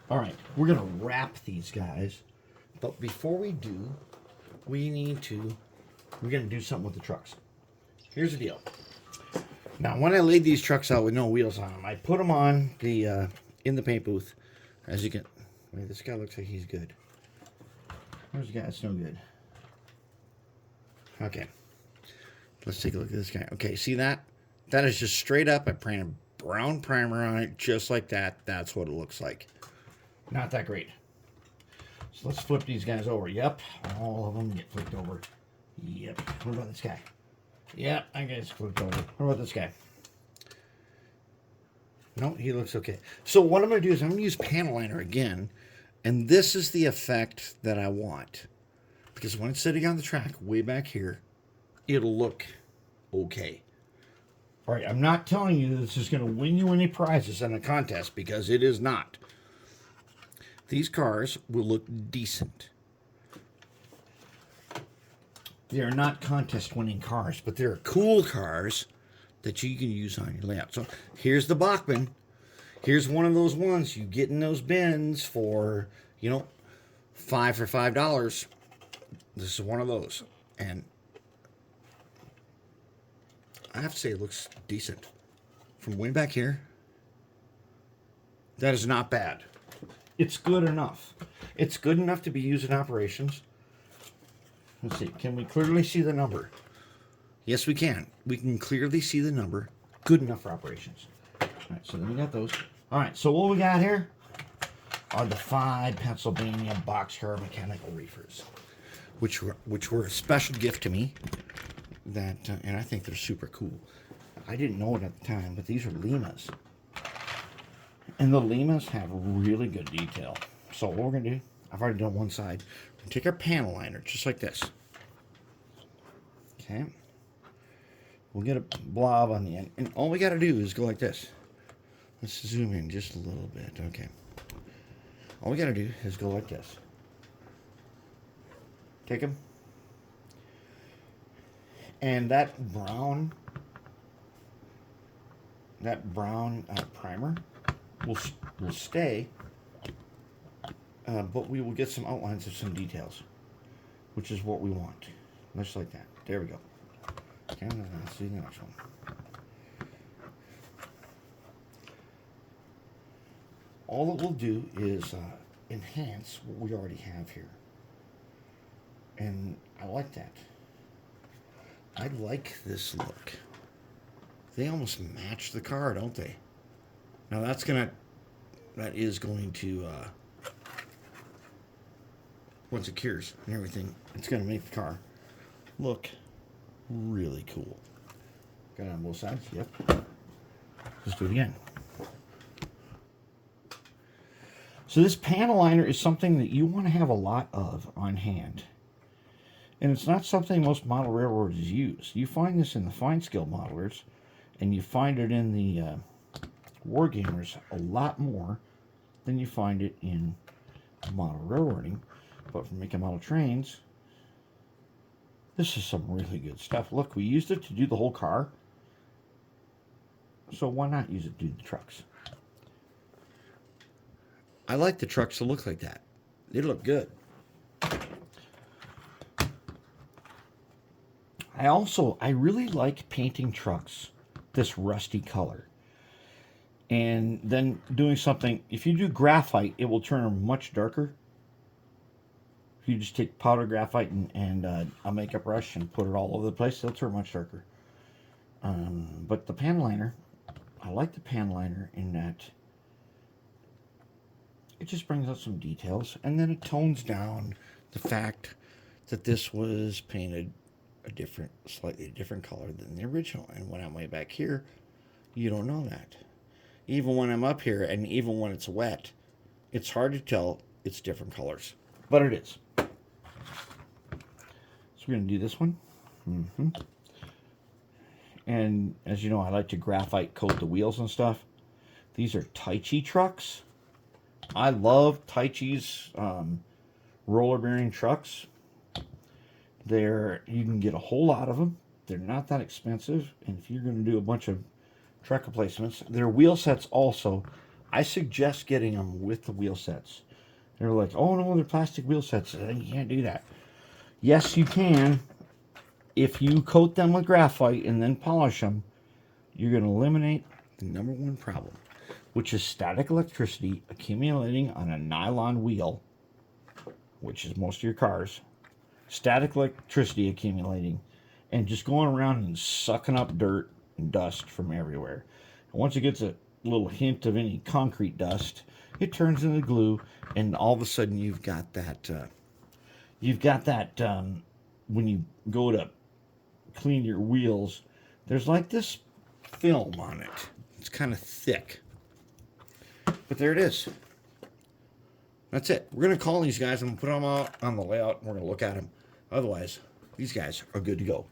All right, we're gonna wrap these guys, but before we do, we need to. We're gonna do something with the trucks. Here's the deal. Now, when I laid these trucks out with no wheels on them, I put them on the in the paint booth. As you can, wait, this guy looks like he's good. Where's the guy that's no good? Okay, let's take a look at this guy. Okay, see that? That is just straight up. I painted brown primer on it, just like that. That's what it looks like. Not that great. So let's flip these guys over. Yep, all of them get flipped over. Yep. What about this guy? Yep, I guess flipped over. What about this guy? No, he looks okay. So what I'm going to do is I'm going to use panel liner again, and this is the effect that I want. Because when it's sitting on the track way back here, it'll look okay. All right, I'm not telling you this is going to win you any prizes in a contest, because it is not. These cars will look decent. They are not contest-winning cars, but they're cool cars that you can use on your layout. So here's the Bachmann. Here's one of those ones you get in those bins for, you know, $5 for $5. This is one of those. And I have to say it looks decent. From way back here, that is not bad. It's good enough. It's good enough to be used in operations. Let's see. Can we clearly see the number? Yes, we can. We can clearly see the number. Good enough for operations. All right, so then we got those. All right, so what we got here are the 5 Pennsylvania boxcar mechanical reefers, which were a special gift to me. That and I think they're super cool. I didn't know it at the time, but these are Limas. And the Limas have really good detail. So what we're going to do, I've already done one side. We're going to take our panel liner, just like this. Okay. We'll get a blob on the end. And all we got to do is go like this. Let's zoom in just a little bit. Okay. All we got to do is go like this. Take them. And that brown primer will stay, but we will get some outlines of some details, which is what we want. Just like that. There we go. Okay, let's see the next one. All it will do is enhance what we already have here. And I like that. I like this look. They almost match the car, don't they? Now that is going to, once it cures and everything, it's going to make the car look really cool. Got it on both sides? Yep. Let's do it again. So this panel liner is something that you want to have a lot of on hand. And it's not something most model railroaders use. You find this in the fine scale modelers, and you find it in the wargamers a lot more than you find it in model railroading. But for making model trains, this is some really good stuff. Look, we used it to do the whole car, so why not use it to do the trucks? I like the trucks to look like that. They look good. I really like painting trucks this rusty color. And then doing something, if you do graphite, it will turn them much darker. If you just take powder graphite and a makeup brush and put it all over the place, they'll turn much darker. But the pan liner, I like the pan liner in that it just brings out some details, and then it tones down the fact that this was painted a slightly different color than the original. And when I'm way back here, you don't know that. Even when I'm up here, and even when it's wet, it's hard to tell it's different colors. But it is. So we're going to do this one. And as you know, I like to graphite coat the wheels and stuff. These are Taichi trucks. I love Taichi's roller bearing trucks. You can get a whole lot of them. They're not that expensive. And if you're going to do a bunch of truck replacements, their wheel sets also, I suggest getting them with the wheel sets. They're like, oh no, they're plastic wheel sets. You can't do that. Yes, you can. If you coat them with graphite and then polish them, you're going to eliminate the number one problem, which is static electricity accumulating on a nylon wheel, which is most of your cars. Static electricity accumulating and just going around and sucking up dirt and dust from everywhere. And once it gets a little hint of any concrete dust, it turns into glue, and all of a sudden you've got that when you go to clean your wheels, there's like this film on it. It's kind of thick, but there it is. That's it. We're going to call these guys and put them out on the layout, and we're going to look at them. Otherwise, these guys are good to go.